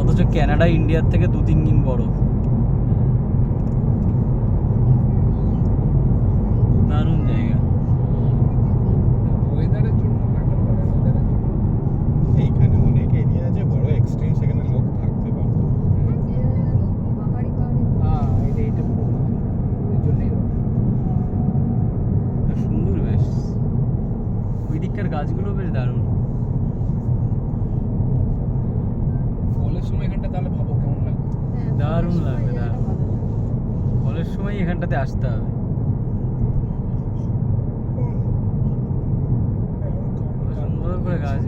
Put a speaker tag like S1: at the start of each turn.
S1: অথচ কানাডা ইন্ডিয়ার থেকে 2-3 দিন বড়। দারুণ জায়গা।
S2: ওয়েদারের জন্য
S3: এইখানে অনেক এরিয়া আছে বড় এক্সট্রিম, সেখানে লোক থাকতে পারতো।
S2: হ্যাঁ এইটা পুরো ওই জন্যই
S1: সুন্দর বেশ, ওই দিককার গাছগুলো বেশ দারুণ।
S2: ফলের সময় এখানটা তাহলে ভাবো কেমন লাগে।
S1: দারুণ লাগবে, দারুণ। ফলের সময় এখানটাতে আসতে হবে। সুন্দর করে গাছ